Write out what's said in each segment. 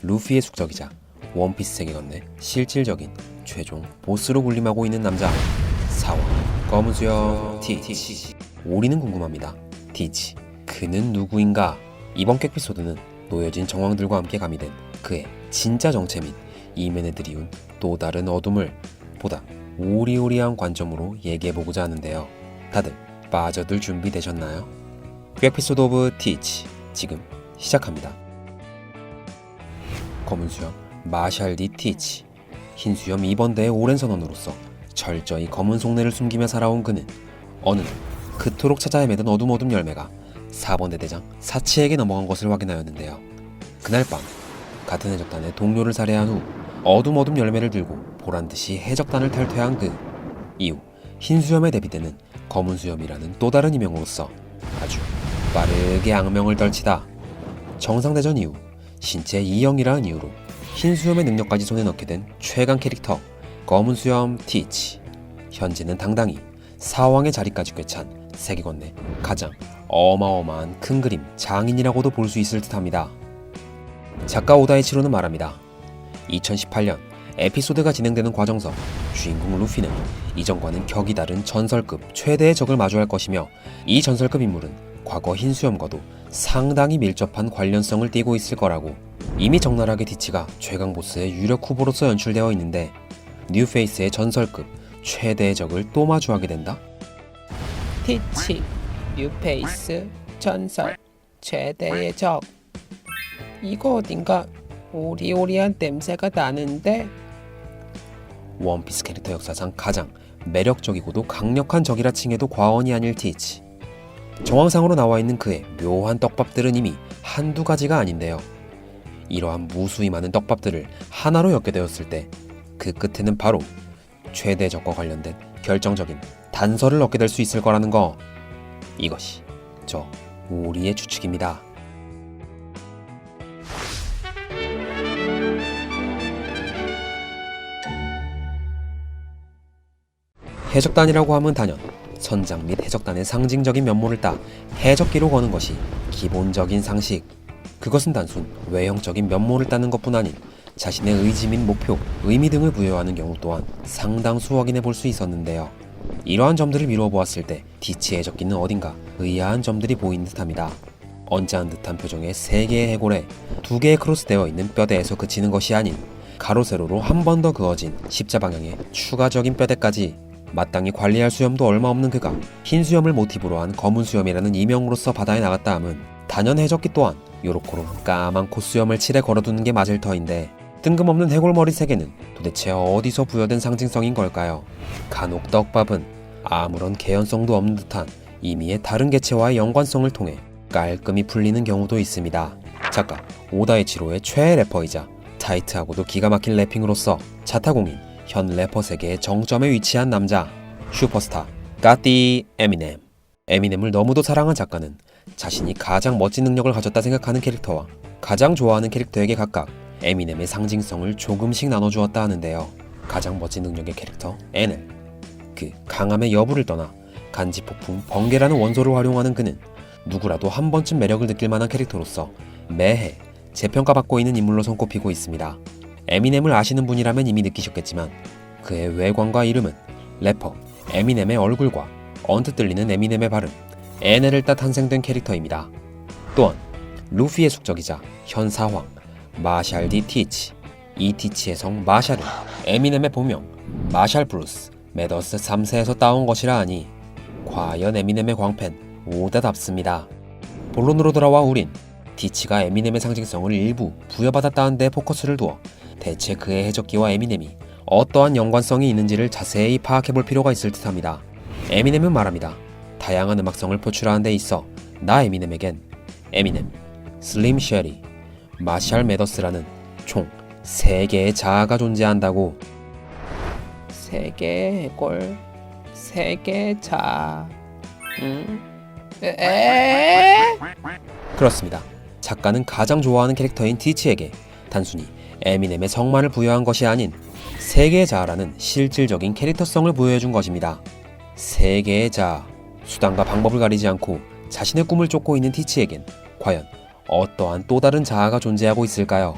루피의 숙적이자 원피스 세계관 내 실질적인 최종 보스로 군림하고 있는 남자 사원 검은 수염 티치. 우리는 궁금합니다. 티치, 그는 누구인가? 이번 에피소드는 놓여진 정황들과 함께 가미된 그의 진짜 정체 및 이면에 들이운 또 다른 어둠을 보다 오리오리한 관점으로 얘기해보고자 하는데요. 다들 빠져들 준비되셨나요? 에피소드 오브 티치 지금 시작합니다. 검은 수염 마샬 디 티치. 흰 수염 2번대의 오랜 선원으로서 철저히 검은 속내를 숨기며 살아온 그는 어느 날 그토록 찾아 헤매던 어둠 열매가 4번대 대장 사치에게 넘어간 것을 확인하였는데요. 그날 밤 같은 해적단의 동료를 살해한 후 어둠 열매를 들고 보란듯이 해적단을 탈퇴한 그 이후 흰 수염에 대비되는 검은 수염이라는 또 다른 이명으로서 아주 빠르게 악명을 떨치다 정상대전 이후 신체 2형이라는 이유로 흰 수염의 능력까지 손에 넣게 된 최강 캐릭터 검은 수염 티치. 현재는 당당히 사왕의 자리까지 꿰찬 세계관 내 가장 어마어마한 큰 그림 장인이라고도 볼 수 있을 듯합니다. 작가 오다이치로는 말합니다. 2018년 에피소드가 진행되는 과정서 주인공 루피는 이전과는 격이 다른 전설급 최대의 적을 마주할 것이며 이 전설급 인물은 과거 흰 수염과도 상당히 밀접한 관련성을 띠고 있을 거라고. 이미 적나라하게 티치가 최강 보스의 유력 후보로서 연출되어 있는데 뉴페이스의 전설급 최대의 적을 또 마주하게 된다? 티치, 뉴페이스, 전설, 최대의 적. 이거 어딘가 오리오리한 냄새가 나는데? 원피스 캐릭터 역사상 가장 매력적이고도 강력한 적이라 칭해도 과언이 아닐 티치. 정황상으로 나와 있는 그의 묘한 떡밥들은 이미 한두 가지가 아닌데요. 이러한 무수히 많은 떡밥들을 하나로 엮게 되었을 때 그 끝에는 바로 최대 적과 관련된 결정적인 단서를 얻게 될 수 있을 거라는 거. 이것이 저 우리의 추측입니다. 해적단이라고 하면 단연 선장 및 해적단의 상징적인 면모를 따 해적기로 거는 것이 기본적인 상식. 그것은 단순 외형적인 면모를 따는 것뿐 아닌 자신의 의지 및 목표, 의미 등을 부여하는 경우 또한 상당수 확인해 볼 수 있었는데요. 이러한 점들을 미루어 보았을 때 티치의 해적기는 어딘가 의아한 점들이 보이는 듯합니다. 언짢은 듯한 표정의 3개의 해골에 2개의 크로스되어 있는 뼈대에서 그치는 것이 아닌 가로 세로로 한 번 더 그어진 십자 방향의 추가적인 뼈대까지. 마땅히 관리할 수염도 얼마 없는 그가 흰 수염을 모티브로 한 검은 수염이라는 이명으로서 바다에 나갔다 함은 단연 해적기 또한 요렇게로 까만 콧수염을 칠해 걸어두는 게 맞을 터인데 뜬금없는 해골머리 3개는 도대체 어디서 부여된 상징성인 걸까요? 간혹 떡밥은 아무런 개연성도 없는 듯한 이미의 다른 개체와의 연관성을 통해 깔끔히 풀리는 경우도 있습니다. 작가 오다이치로의 최애 래퍼이자 타이트하고도 기가 막힌 래핑으로서 자타공인 현 래퍼 세계의 정점에 위치한 남자 슈퍼스타 가띠 에미넴. 에미넴을 너무도 사랑한 작가는 자신이 가장 멋진 능력을 가졌다 생각하는 캐릭터와 가장 좋아하는 캐릭터에게 각각 에미넴의 상징성을 조금씩 나눠주었다 하는데요. 가장 멋진 능력의 캐릭터 NL. 그 강함의 여부를 떠나 간지폭풍 번개라는 원소를 활용하는 그는 누구라도 한 번쯤 매력을 느낄 만한 캐릭터로서 매해 재평가받고 있는 인물로 손꼽히고 있습니다. 에미넴을 아시는 분이라면 이미 느끼셨겠지만 그의 외관과 이름은 래퍼 에미넴의 얼굴과 언뜻 들리는 에미넴의 발음 NL을 따 탄생된 캐릭터입니다. 또한 루피의 숙적이자 현 사황 마샬 디 티치. 이 티치의 성 마샬은 에미넴의 본명 마샬 브루스 매더스 3세에서 따온 것이라 하니 과연 에미넴의 광팬 오다답습니다. 본론으로 돌아와 우린 티치가 에미넴의 상징성을 일부 부여받았다는 데 포커스를 두어 대체 그의 해적기와 에미넴이 어떠한 연관성이 있는지를 자세히 파악해볼 필요가 있을 듯합니다. 에미넴은 말합니다. 다양한 음악성을 표출하는 데 있어 나 에미넴에겐 에미넴, 슬림 쉐리, 마샬 매더스라는 총 3개의 자아가 존재한다고. 3개의 해골, 3개의 자. 그렇습니다. 작가는 가장 좋아하는 캐릭터인 티치에게 단순히 에미넴의 성만을 부여한 것이 아닌 3개의 자아라는 실질적인 캐릭터성을 부여해준 것입니다. 3개의 자아, 수단과 방법을 가리지 않고 자신의 꿈을 쫓고 있는 티치에겐 과연 어떠한 또 다른 자아가 존재하고 있을까요?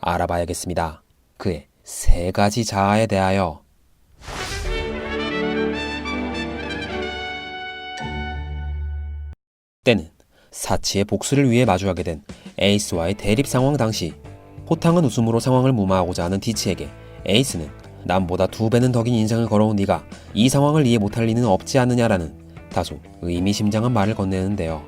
알아봐야겠습니다. 그의 세 가지 자아에 대하여. 때는 사치의 복수를 위해 마주하게 된 에이스와의 대립 상황 당시, 호탕한 웃음으로 상황을 무마하고자 하는 티치에게 에이스는 남보다 2배는 더 긴 인생을 걸어온 네가 이 상황을 이해 못할 리는 없지 않느냐라는 다소 의미심장한 말을 건네는데요.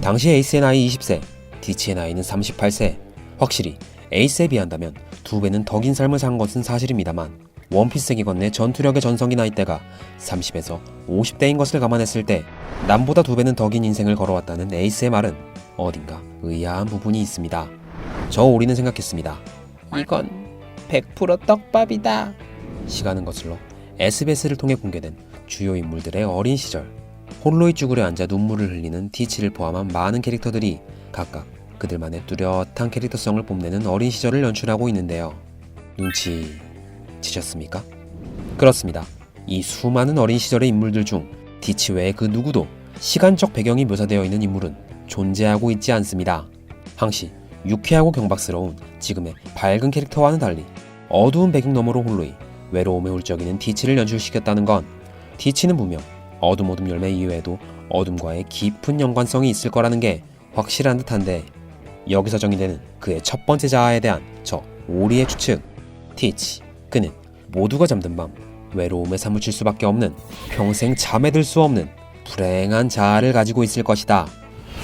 당시 에이스의 나이 20세, 티치의 나이는 38세. 확실히 에이스에 비한다면 2배는 더 긴 삶을 산 것은 사실입니다만, 원피스에게 건네 전투력의 전성기 나이대가 30에서 50대인 것을 감안했을 때 남보다 2배는 더 긴 인생을 걸어왔다는 에이스의 말은 어딘가 의아한 부분이 있습니다. 저 오리는 생각했습니다. 이건 100% 떡밥이다. 시간은 거슬러 SBS를 통해 공개된 주요 인물들의 어린 시절. 홀로이 쭈그려 앉아 눈물을 흘리는 티치를 포함한 많은 캐릭터들이 각각 그들만의 뚜렷한 캐릭터성을 뽐내는 어린 시절을 연출하고 있는데요. 눈치채셨습니까? 그렇습니다. 이 수많은 어린 시절의 인물들 중 티치 외에 그 누구도 시간적 배경이 묘사되어 있는 인물은 존재하고 있지 않습니다. 항시 유쾌하고 경박스러운 지금의 밝은 캐릭터와는 달리 어두운 배경 너머로 홀로이, 외로움에 울적이는 티치를 연출시켰다는 건 티치는 분명 어둠 열매 이외에도 어둠과의 깊은 연관성이 있을 거라는 게 확실한 듯한데, 여기서 정의되는 그의 첫 번째 자아에 대한 저 오리의 추측. 티치, 그는 모두가 잠든 밤 외로움에 사무칠 수밖에 없는, 평생 잠에 들 수 없는 불행한 자아를 가지고 있을 것이다.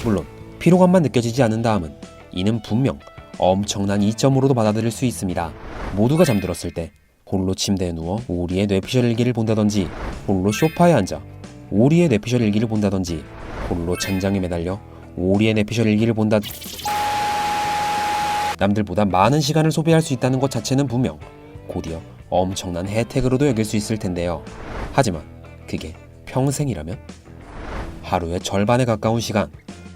물론 피로감만 느껴지지 않는다함은 이는 분명 엄청난 이점으로도 받아들일 수 있습니다. 모두가 잠들었을 때 홀로 침대에 누워 오리의 뇌피셜 일기를 본다든지, 홀로 소파에 앉아 오리의 뇌피셜 일기를 본다든지, 홀로 천장에 매달려 오리의 뇌피셜 일기를 본다. 남들보다 많은 시간을 소비할 수 있다는 것 자체는 분명 곧이어 엄청난 혜택으로도 여길 수 있을 텐데요. 하지만 그게 평생이라면? 하루의 절반에 가까운 시간,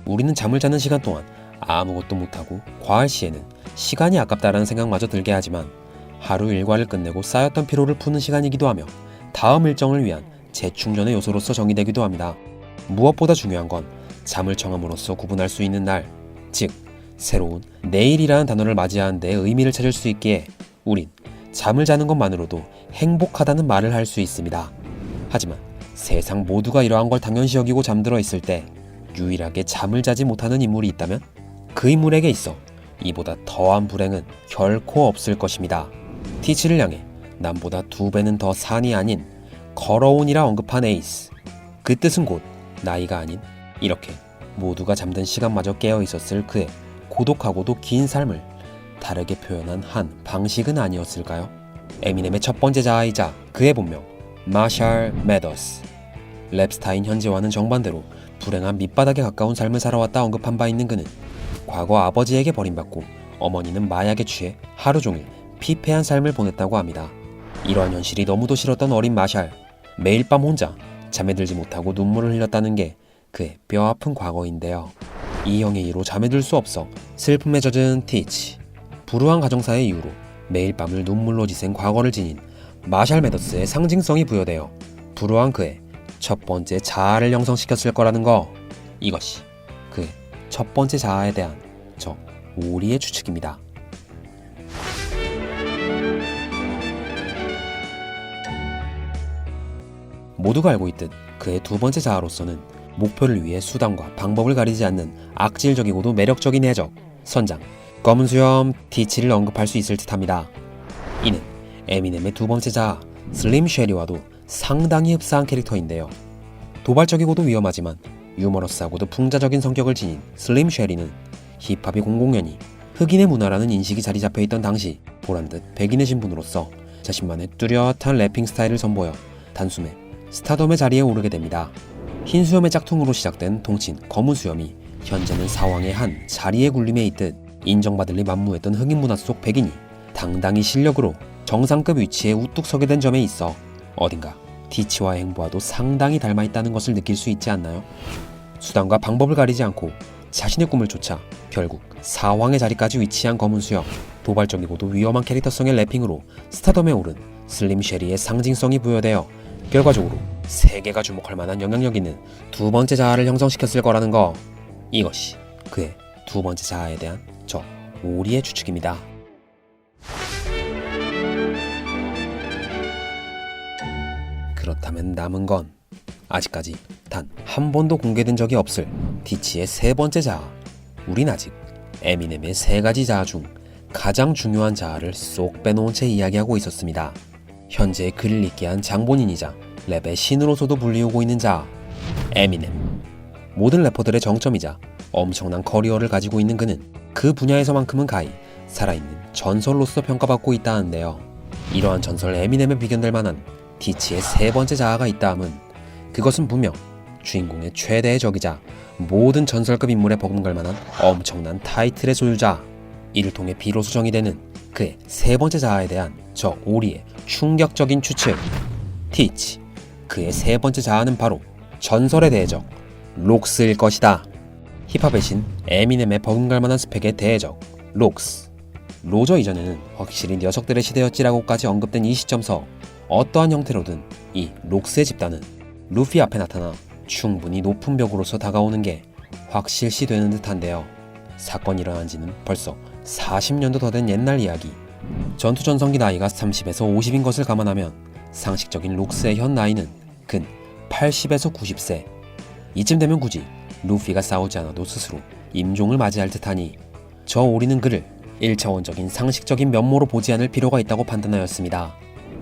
우리는 잠을 자는 시간 동안 아무것도 못하고 과할 시에는 시간이 아깝다라는 생각마저 들게 하지만, 하루 일과를 끝내고 쌓였던 피로를 푸는 시간이기도 하며 다음 일정을 위한 재충전의 요소로서 정의되기도 합니다. 무엇보다 중요한 건 잠을 청함으로써 구분할 수 있는 날, 즉 새로운 내일이라는 단어를 맞이하는 데 의미를 찾을 수 있기에 우린 잠을 자는 것만으로도 행복하다는 말을 할 수 있습니다. 하지만 세상 모두가 이러한 걸 당연시 여기고 잠들어 있을 때 유일하게 잠을 자지 못하는 인물이 있다면 그 인물에게 있어 이보다 더한 불행은 결코 없을 것입니다. 티치를 향해 남보다 2배는 더 산이 아닌 걸어온이라 언급한 에이스. 그 뜻은 곧 나이가 아닌 이렇게 모두가 잠든 시간마저 깨어 있었을 그의 고독하고도 긴 삶을 다르게 표현한 한 방식은 아니었을까요? 에미넴의 첫 번째 자아이자 그의 본명 마샬 매더스. 랩스타인 현재와는 정반대로 불행한 밑바닥에 가까운 삶을 살아왔다 언급한 바 있는 그는 과거 아버지에게 버림받고 어머니는 마약에 취해 하루 종일 피폐한 삶을 보냈다고 합니다. 이러한 현실이 너무도 싫었던 어린 마샬. 매일 밤 혼자 잠에 들지 못하고 눈물을 흘렸다는 게 그의 뼈아픈 과거인데요. 이 형의 이로 잠에 들 수 없어 슬픔에 젖은 티치. 불우한 가정사의 이유로 매일 밤을 눈물로 지샌 과거를 지닌 마샬 매더스의 상징성이 부여되어 불우한 그의 첫 번째 자아를 형성시켰을 거라는 거. 이것이 그의 첫 번째 자아에 대한 저 오리의 추측입니다. 모두가 알고 있듯 그의 두 번째 자아로서는 목표를 위해 수단과 방법을 가리지 않는 악질적이고도 매력적인 해적, 선장, 검은 수염 티치를 언급할 수 있을 듯합니다. 이는 에미넴의 두 번째 자아, 슬림 쉐리와도 상당히 흡사한 캐릭터인데요. 도발적이고도 위험하지만 유머러스하고도 풍자적인 성격을 지닌 슬림 쉐리는 힙합이 00년이 흑인의 문화라는 인식이 자리 잡혀있던 당시 보란듯 백인의 신분으로서 자신만의 뚜렷한 래핑 스타일을 선보여 단숨에 스타덤의 자리에 오르게 됩니다. 흰 수염의 짝퉁으로 시작된 동친 검은 수염이 현재는 사왕의 한 자리에 군림해 있듯 인정받을 리 만무했던 흑인 문화 속 백인이 당당히 실력으로 정상급 위치에 우뚝 서게 된 점에 있어 어딘가 티치와의 행보와도 상당히 닮아있다는 것을 느낄 수 있지 않나요? 수단과 방법을 가리지 않고 자신의 꿈을 쫓아 결국 사왕의 자리까지 위치한 검은 수염. 도발적이고도 위험한 캐릭터성의 래핑으로 스타덤에 오른 슬림 쉐리의 상징성이 부여되어 결과적으로 세계가 주목할 만한 영향력 있는 두 번째 자아를 형성시켰을 거라는 거. 이것이 그의 두 번째 자아에 대한 저 오리의 추측입니다. 그렇다면 남은 건 아직까지 단 한 번도 공개된 적이 없을 티치의 세 번째 자아. 우린 아직 에미넴의 세 가지 자아 중 가장 중요한 자아를 쏙 빼놓은 채 이야기하고 있었습니다. 현재 글을 읽게 한 장본인이자 랩의 신으로서도 불리우고 있는 자아, 에미넴. 모든 래퍼들의 정점이자 엄청난 커리어를 가지고 있는 그는 그 분야에서만큼은 가히 살아있는 전설로서 평가받고 있다는데요. 이러한 전설 에미넴에 비견될 만한 티치의 세 번째 자아가 있다 함은 그것은 분명 주인공의 최대의 적이자 모든 전설급 인물에 버금갈 만한 엄청난 타이틀의 소유자. 이를 통해 비로소 정의되는 그의 세 번째 자아에 대한 저 오리의 충격적인 추측. 티치, 그의 세 번째 자아는 바로 전설의 대적 록스일 것이다. 힙합의 신 에미넴의 버금갈 만한 스펙의 대적 록스. 로저 이전에는 확실히 녀석들의 시대였지라고까지 언급된 이 시점서 어떠한 형태로든 이 록스의 집단은 루피 앞에 나타나 충분히 높은 벽으로서 다가오는 게 확실시되는 듯한데요. 사건이 일어난 지는 벌써 40년도 더 된 옛날 이야기. 전투 전성기 나이가 30에서 50인 것을 감안하면 상식적인 록스의 현 나이는 근 80에서 90세. 이쯤 되면 굳이 루피가 싸우지 않아도 스스로 임종을 맞이할 듯하니 저 오리는 그를 1차원적인 상식적인 면모로 보지 않을 필요가 있다고 판단하였습니다.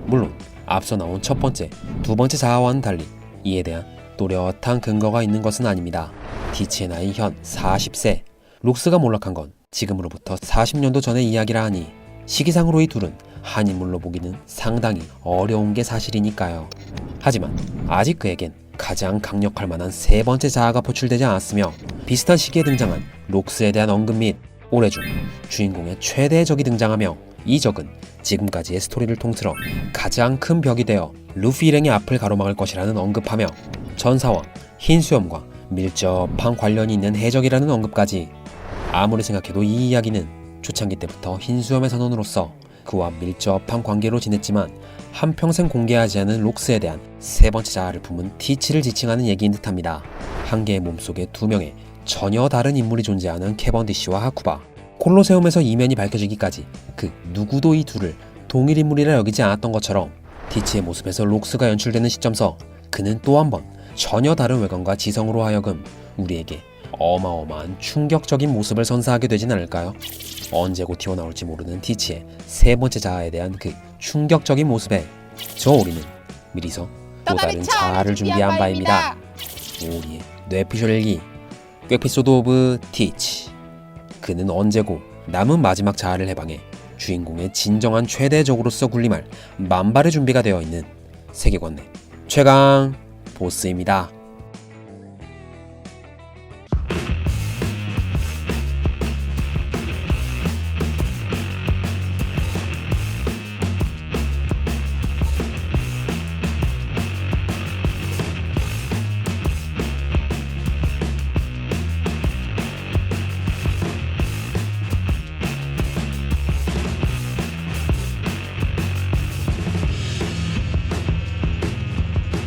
물론 앞서 나온 첫 번째, 두 번째 자아와는 달리 이에 대한 또렷한 근거가 있는 것은 아닙니다. 티치의 나이 현 40세. 록스가 몰락한 건 지금으로부터 40년도 전의 이야기라 하니 시기상으로 이 둘은 한 인물로 보기는 상당히 어려운 게 사실이니까요. 하지만 아직 그에겐 가장 강력할 만한 세 번째 자아가 포출되지 않았으며 비슷한 시기에 등장한 록스에 대한 언급 및 올해 중 주인공의 최대의 적이 등장하며 이 적은 지금까지의 스토리를 통틀어 가장 큰 벽이 되어 루피 일행의 앞을 가로막을 것이라는 언급하며 전사와 흰수염과 밀접한 관련이 있는 해적이라는 언급까지. 아무리 생각해도 이 이야기는 초창기 때부터 흰수염의 선원으로서 그와 밀접한 관계로 지냈지만 한평생 공개하지 않은 록스에 대한 세 번째 자아를 품은 티치를 지칭하는 얘기인 듯합니다. 한 개의 몸속에 두 명의 전혀 다른 인물이 존재하는 캐번디시와 하쿠바. 콜로세움에서 이면이 밝혀지기까지 그 누구도 이 둘을 동일 인물이라 여기지 않았던 것처럼 티치의 모습에서 록스가 연출되는 시점서 그는 또 한 번 전혀 다른 외관과 지성으로 하여금 우리에게 어마어마한 충격적인 모습을 선사하게 되진 않을까요? 언제고 튀어나올지 모르는 티치의 세 번째 자아에 대한 그 충격적인 모습에 저 오리는 미리서 또 다른 자아를 준비한 바입니다. 오리의 뇌피셜 일기 꾀피소드 오브 티치. 그는 언제고 남은 마지막 자아를 해방해 주인공의 진정한 최대적으로서 군림할 만발의 준비가 되어 있는 세계관 내 최강 보스입니다.